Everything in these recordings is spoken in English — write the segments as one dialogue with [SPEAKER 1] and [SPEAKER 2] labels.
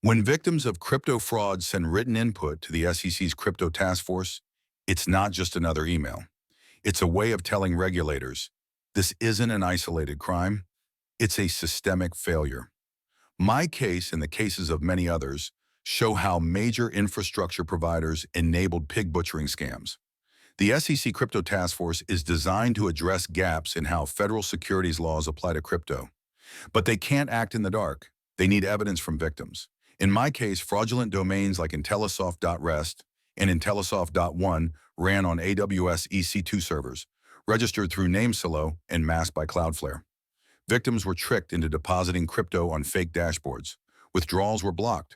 [SPEAKER 1] When victims of crypto fraud send written input to the SEC's crypto task force, it's not just another email. It's a way of telling regulators, this isn't an isolated crime, it's a systemic failure. My case and the cases of many others show how major infrastructure providers enabled pig butchering scams. The SEC Crypto Task Force is designed to address gaps in how federal securities laws apply to crypto. But they can't act in the dark. They need evidence from victims. In my case, fraudulent domains like Intellisoft.rest and Intellisoft.one ran on AWS EC2 servers, registered through NameSilo and masked by Cloudflare. Victims were tricked into depositing crypto on fake dashboards. Withdrawals were blocked.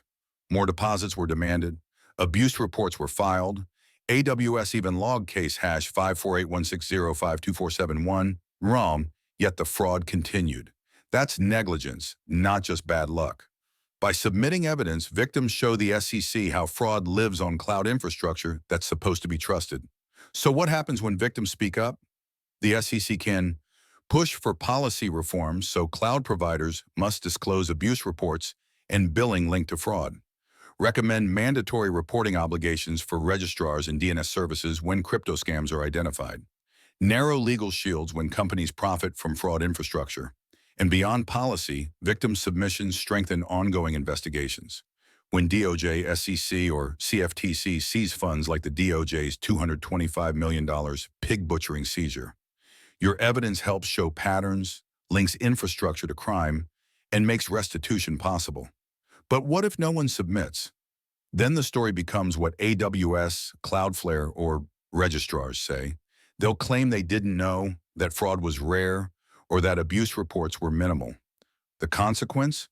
[SPEAKER 1] More deposits were demanded. Abuse reports were filed. AWS even logged case hash 54816052471 wrong, yet the fraud continued. That's negligence, not just bad luck. By submitting evidence, victims show the SEC how fraud lives on cloud infrastructure that's supposed to be trusted. So what happens when victims speak up? The SEC can push for policy reforms so cloud providers must disclose abuse reports and billing linked to fraud. Recommend mandatory reporting obligations for registrars and DNS services when crypto scams are identified. Narrow legal shields when companies profit from fraud infrastructure. And beyond policy, victim submissions strengthen ongoing investigations. When DOJ, SEC, or CFTC seize funds like the DOJ's $225 million pig butchering seizure, your evidence helps show patterns, links infrastructure to crime, and makes restitution possible. But what if no one submits? Then the story becomes what AWS, Cloudflare, or registrars say. They'll claim they didn't know, that fraud was rare, or that abuse reports were minimal. The consequence?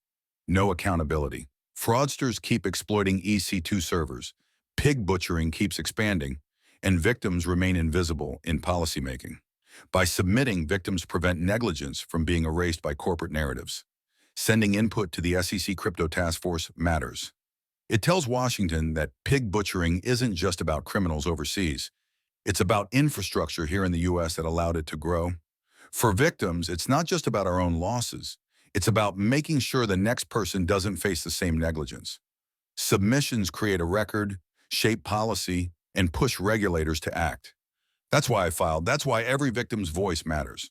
[SPEAKER 1] No accountability. Fraudsters keep exploiting EC2 servers, pig butchering keeps expanding, and victims remain invisible in policymaking. By submitting, victims prevent negligence from being erased by corporate narratives. Sending input to the SEC Crypto Task Force matters. It tells Washington that pig butchering isn't just about criminals overseas. It's about infrastructure here in the US that allowed it to grow. For victims, it's not just about our own losses. It's about making sure the next person doesn't face the same negligence. Submissions create a record, shape policy, and push regulators to act. That's why I filed. That's why every victim's voice matters.